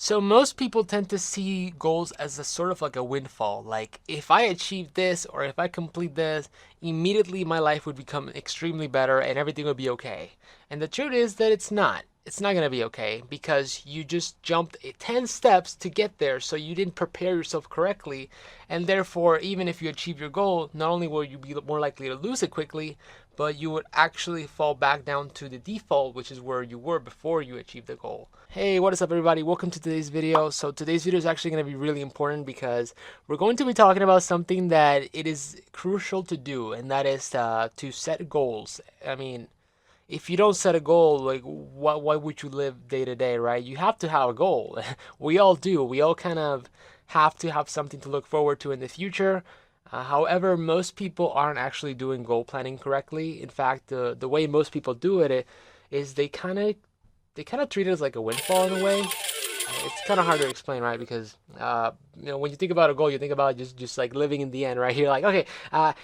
So most people tend to see goals as a sort of like a windfall. Like if I achieve this or if I complete this, immediately my life would become extremely better and everything would be okay. And the truth is that it's not. It's not going to be okay because you just jumped 10 steps to get there, so you didn't prepare yourself correctly. And therefore, even if you achieve your goal, not only will you be more likely to lose it quickly, but you would actually fall back down to the default, which is where you were before you achieved the goal. Hey, what is up everybody? Welcome to today's video. So today's video is actually going to be really important because we're going to be talking about something that it is crucial to do, and that is to set goals. I mean, if you don't set a goal, like why would you live day to day, right? You have to have a goal. We all do. We all kind of have to have something to look forward to in the future. However, most people aren't actually doing goal planning correctly. In fact, the way most people do it is they kind of treat it as like a windfall in a way. It's kind of hard to explain, right? Because when you think about a goal, you think about just like living in the end, right? You're like, okay,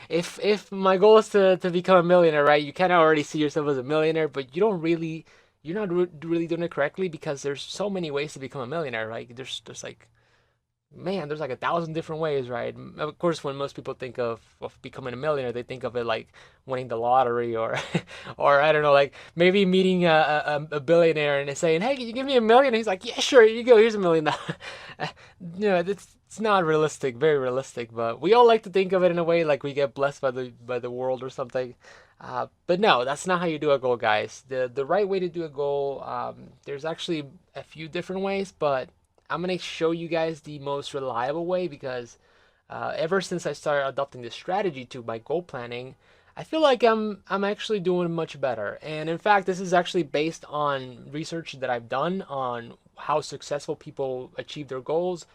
if my goal is to become a millionaire, right? You kind of already see yourself as a millionaire, but you're not really doing it correctly because there's so many ways to become a millionaire, right? There's like man, there's like 1,000 different ways, right? Of course, when most people think of becoming a millionaire, they think of it like winning the lottery or, or I don't know, like maybe meeting a billionaire and saying, "Hey, can you give me 1 million?" And he's like, "Yeah, sure, here you go. Here's $1 million." It's not realistic, very realistic, but we all like to think of it in a way like we get blessed by the world or something. But no, that's not how you do a goal, guys. The right way to do a goal, there's actually a few different ways, but I'm gonna show you guys the most reliable way because ever since I started adopting this strategy to my goal planning, I feel like I'm actually doing much better. And in fact, this is actually based on research that I've done on how successful people achieve their goals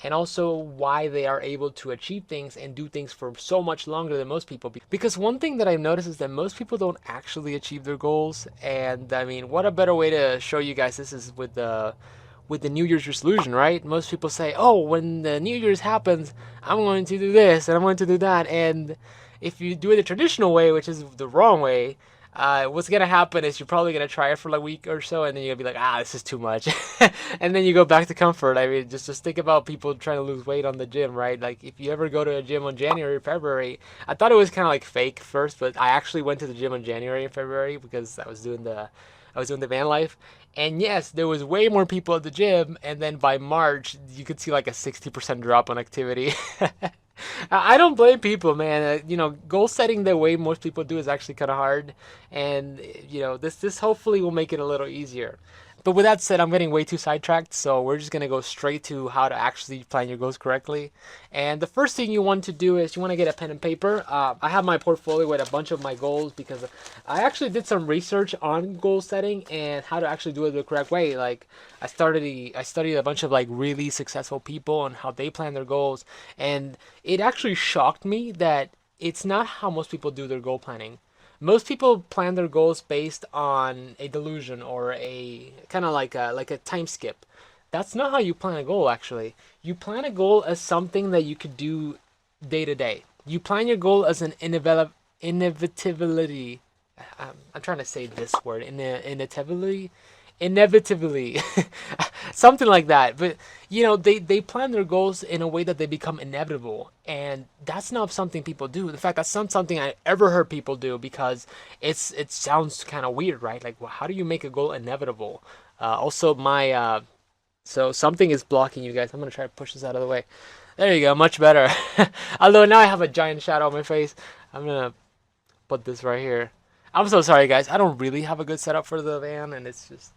and also why they are able to achieve things and do things for so much longer than most people. Because one thing that I've noticed is that most people don't actually achieve their goals. And I mean, what a better way to show you guys this is with the New Year's resolution, right? Most people say, "Oh, when the New Year's happens, I'm going to do this and I'm going to do that." And if you do it the traditional way, which is the wrong way, what's gonna happen is you're probably gonna try it for like a week or so, and then you're gonna be like, "Ah, this is too much," and then you go back to comfort. I mean, just think about people trying to lose weight on the gym, right? Like if you ever go to a gym on January, February, I thought it was kind of like fake first, but I actually went to the gym on January and February because I was doing the van life. And yes, there was way more people at the gym, and then by March, you could see like a 60% drop on activity. I don't blame people, man. Goal setting the way most people do is actually kind of hard, and this hopefully will make it a little easier. But with that said, I'm getting way too sidetracked, so we're just gonna go straight to how to actually plan your goals correctly. And the first thing you want to do is you want to get a pen and paper. I have my portfolio with a bunch of my goals because I actually did some research on goal setting and how to actually do it the correct way. Like I studied a bunch of like really successful people and how they plan their goals, and it actually shocked me that it's not how most people do their goal planning. Most people plan their goals based on a delusion or a kind of like a time skip. That's not how you plan a goal actually. You plan a goal as something that you could do day to day. You plan your goal as an inevitability. I'm trying to say this word, inevitably, something like that. But they plan their goals in a way that they become inevitable, and that's not something people do. In fact, that's not something I ever heard people do because it sounds kind of weird, right? Like, well, how do you make a goal inevitable? Also, my so something is blocking you guys. I'm gonna try to push this out of the way. There you go, much better. Although now I have a giant shadow on my face. I'm gonna put this right here. I'm so sorry, guys. I don't really have a good setup for the van, and it's just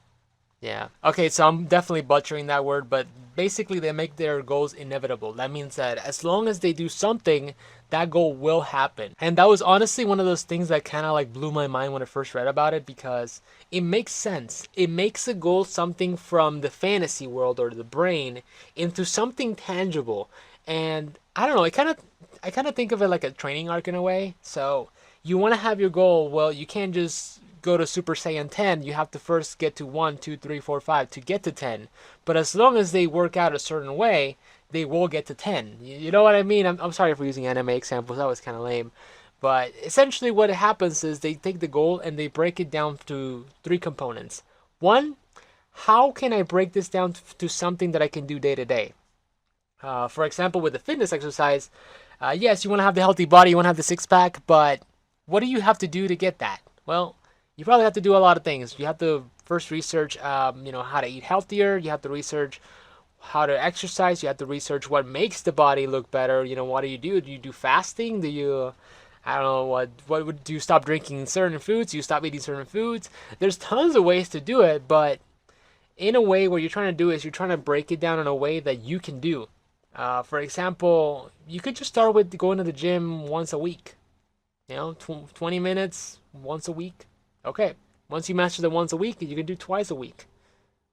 yeah. Okay, so I'm definitely butchering that word, but basically they make their goals inevitable. That means that as long as they do something, that goal will happen. And that was honestly one of those things that kind of like blew my mind when I first read about it because it makes sense. It makes a goal something from the fantasy world or the brain into something tangible. And I don't know, I kind of think of it like a training arc in a way. So, you want to have your goal, well, you can't just go to Super Saiyan 10, you have to first get to 1, 2, 3, 4, 5 to get to 10. But as long as they work out a certain way, they will get to 10. You know what I mean? I'm sorry for using anime examples, that was kind of lame. But essentially, what happens is they take the goal and they break it down to three components. One, how can I break this down to something that I can do day to day? For example, with the fitness exercise, yes, you want to have the healthy body, you want to have the six pack, but what do you have to do to get that? Well, you probably have to do a lot of things. You have to first research, how to eat healthier. You have to research how to exercise. You have to research what makes the body look better. What do you do? Do you do fasting? Do you, I don't know, what would do you stop drinking certain foods? Do you stop eating certain foods? There's tons of ways to do it, but in a way what you're trying to do is you're trying to break it down in a way that you can do. For example, you could just start with going to the gym once a week. 20 minutes once a week. Okay. Once you master the once a week, you can do twice a week.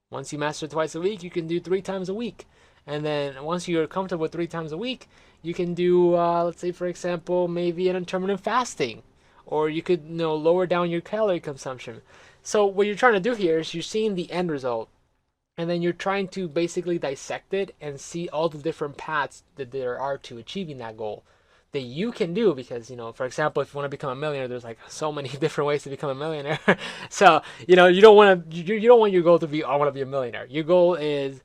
Once you master twice a week, you can do 3 times a week. And then once you're comfortable with 3 times a week, you can do, let's say, for example, maybe an intermittent fasting. Or you could, lower down your calorie consumption. So what you're trying to do here is you're seeing the end result. And then you're trying to basically dissect it and see all the different paths that there are to achieving that goal that you can do. Because for example, if you want to become a millionaire, there's like so many different ways to become a millionaire. So you don't want to, you don't want your goal to be, I want to be a millionaire. Your goal is,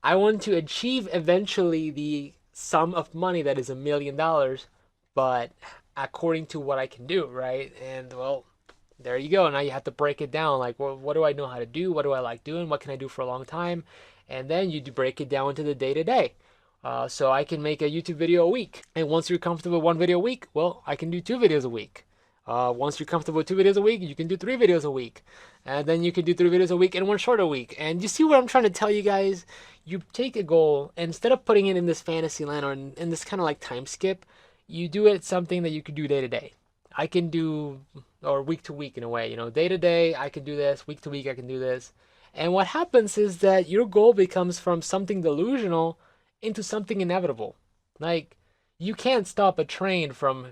I want to achieve eventually the sum of money that is $1 million, but according to what I can do, right? And well, there you go. Now you have to break it down. Like, well, what do I know how to do? What do I like doing? What can I do for a long time? And then you break it down into the day to day. So I can make a YouTube video a week. And once you're comfortable with one video a week, well, I can do 2 videos a week. Once you're comfortable with 2 videos a week, you can do 3 videos a week. And then you can do 3 videos a week and one short a week. And you see what I'm trying to tell you guys? You take a goal, and instead of putting it in this fantasy land or in this kind of like time skip, you do it something that you can do day to day. I can do, or week to week in a way, day to day, I can do this, week to week, I can do this. And what happens is that your goal becomes from something delusional into something inevitable. Like, you can't stop a train from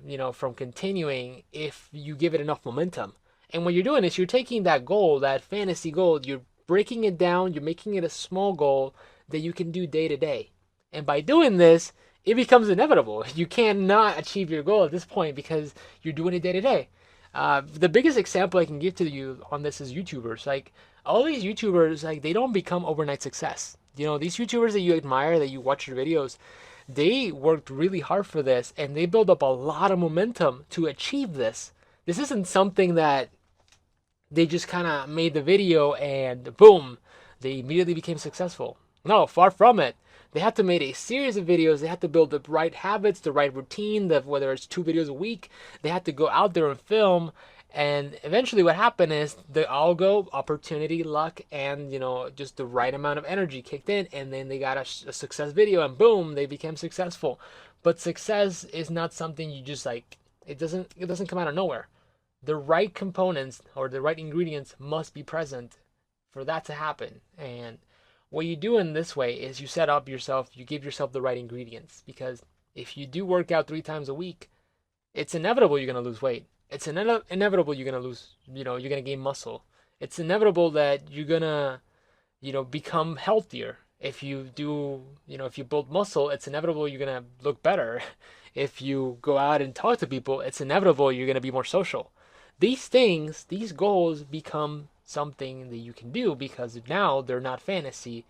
continuing if you give it enough momentum. And what you're doing is you're taking that goal, that fantasy goal, you're breaking it down, you're making it a small goal that you can do day to day. And by doing this, it becomes inevitable. You cannot achieve your goal at this point because you're doing it day to day. The biggest example I can give to you on this is YouTubers. Like, all these YouTubers, like, they don't become overnight success. These YouTubers that you admire, that you watch their videos, they worked really hard for this, and they build up a lot of momentum to achieve this. This isn't something that they just kind of made the video and boom, they immediately became successful. No, far from it. They had to make a series of videos. They had to build the right habits, the right routine, whether it's 2 videos a week. They had to go out there and film. And eventually what happened is the algo, opportunity, luck, and just the right amount of energy kicked in, and then they got a success video, and boom, they became successful. But success is not something you just like, it doesn't come out of nowhere. The right components or the right ingredients must be present for that to happen. And what you do in this way is you set up yourself, you give yourself the right ingredients. Because if you do work out 3 times a week, it's inevitable you're going to lose weight. It's inevitable you're going to lose, you're going to gain muscle. It's inevitable that you're going to, become healthier. If you do, if you build muscle, it's inevitable you're going to look better. If you go out and talk to people, it's inevitable you're going to be more social. These things, these goals become something that you can do because now they're not fantasy.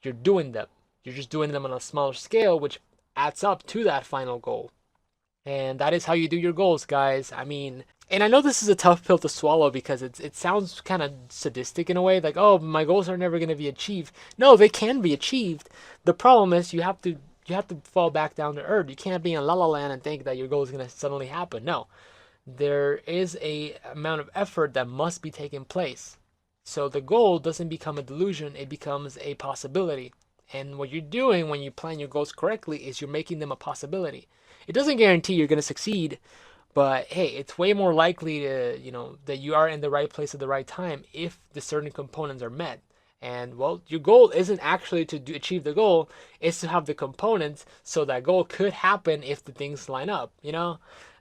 You're doing them. You're just doing them on a smaller scale, which adds up to that final goal. And that is how you do your goals, guys. I mean, and I know this is a tough pill to swallow because it sounds kind of sadistic in a way, like, oh, my goals are never going to be achieved. No, they can be achieved. The problem is you have to fall back down to earth. You can't be in la la land and think that your goal is going to suddenly happen. No, there is a amount of effort that must be taking place. So the goal doesn't become a delusion, it becomes a possibility. And what you're doing when you plan your goals correctly is you're making them a possibility. It doesn't guarantee you're going to succeed, but hey, it's way more likely that you are in the right place at the right time if the certain components are met. And well, your goal isn't actually to achieve the goal, it's to have the components so that goal could happen if the things line up.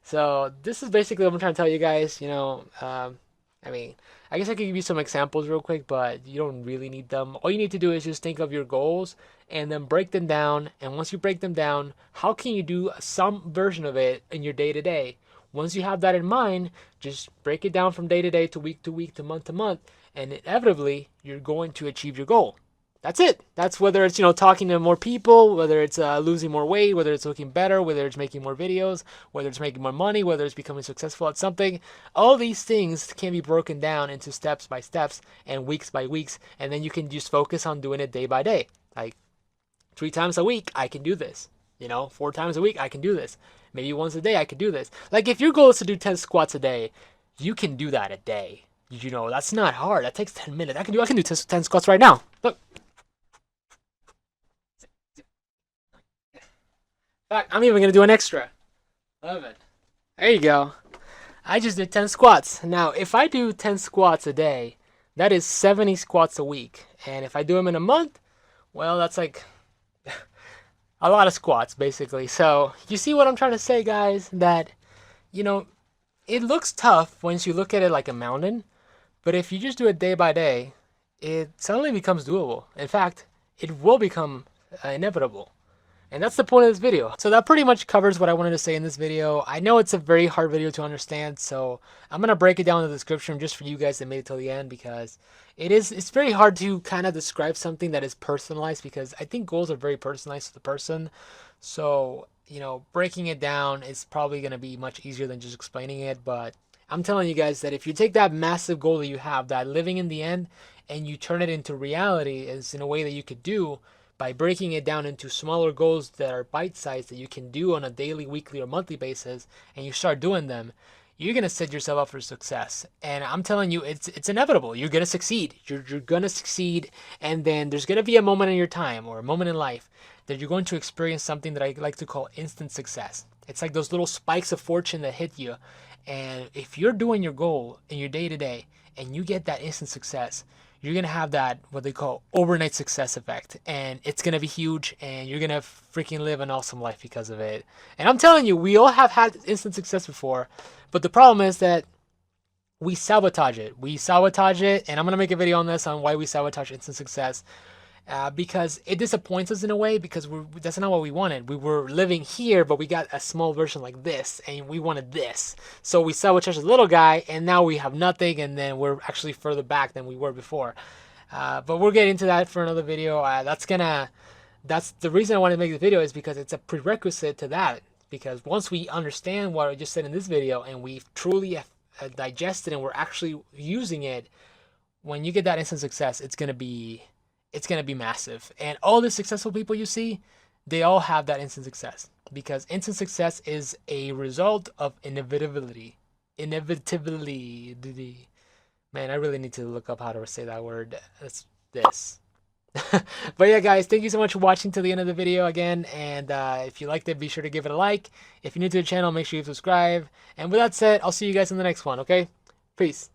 So this is basically what I'm trying to tell you guys. I mean, I guess I could give you some examples real quick, but you don't really need them. All you need to do is just think of your goals and then break them down. And once you break them down, how can you do some version of it in your day to day? Once you have that in mind, just break it down from day to day to week to week to month, and inevitably you're going to achieve your goal. That's it. That's whether it's, talking to more people, whether it's losing more weight, whether it's looking better, whether it's making more videos, whether it's making more money, whether it's becoming successful at something. All these things can be broken down into steps by steps and weeks by weeks, and then you can just focus on doing it day by day. Like 3 times a week, I can do this. 4 times a week, I can do this. Maybe once a day, I can do this. Like if your goal is to do 10 squats a day, you can do that a day. That's not hard. That takes 10 minutes. I can do 10 squats right now. Look. In fact, I'm even going to do an extra. Love it. There you go. I just did 10 squats. Now, if I do 10 squats a day, that is 70 squats a week. And if I do them in a month, well, that's like a lot of squats, basically. So, you see what I'm trying to say, guys? That, it looks tough once you look at it like a mountain. But if you just do it day by day, it suddenly becomes doable. In fact, it will become inevitable. And that's the point of this video. So that pretty much covers what I wanted to say in this video. I know it's a very hard video to understand, so I'm going to break it down in the description just for you guys that made it till the end, because it's very hard to kind of describe something that is personalized, because I think goals are very personalized to the person. So, breaking it down is probably going to be much easier than just explaining it, but I'm telling you guys that if you take that massive goal that you have, that living in the end, and you turn it into reality is in a way that you could do by breaking it down into smaller goals that are bite-sized that you can do on a daily, weekly, or monthly basis, and you start doing them, you're going to set yourself up for success. And I'm telling you, it's inevitable. You're going to succeed. You're going to succeed, and then there's going to be a moment in your time or a moment in life that you're going to experience something that I like to call instant success. It's like those little spikes of fortune that hit you. And if you're doing your goal in your day-to-day and you get that instant success, you're going to have that, what they call overnight success effect. And it's going to be huge, and you're going to freaking live an awesome life because of it. And I'm telling you, we all have had instant success before, but the problem is that we sabotage it. And I'm going to make a video on this, on why we sabotage instant success. Because it disappoints us in a way, because that's not what we wanted. We were living here, but we got a small version like this, and we wanted this. So we sabotage the little guy, and now we have nothing, and then we're actually further back than we were before. But we'll get into that for another video. That's the reason I wanted to make this video, is because it's a prerequisite to that. Because once we understand what I just said in this video, and we've truly digested and we're actually using it, when you get that instant success, it's gonna be massive. And all the successful people you see, they all have that instant success, because instant success is a result of inevitability. Man, I really need to look up how to say that word. That's this. But yeah, guys, thank you so much for watching to the end of the video again. And if you liked it, be sure to give it a like. If you're new to the channel, make sure you subscribe. And with that said, I'll see you guys in the next one, okay? Peace.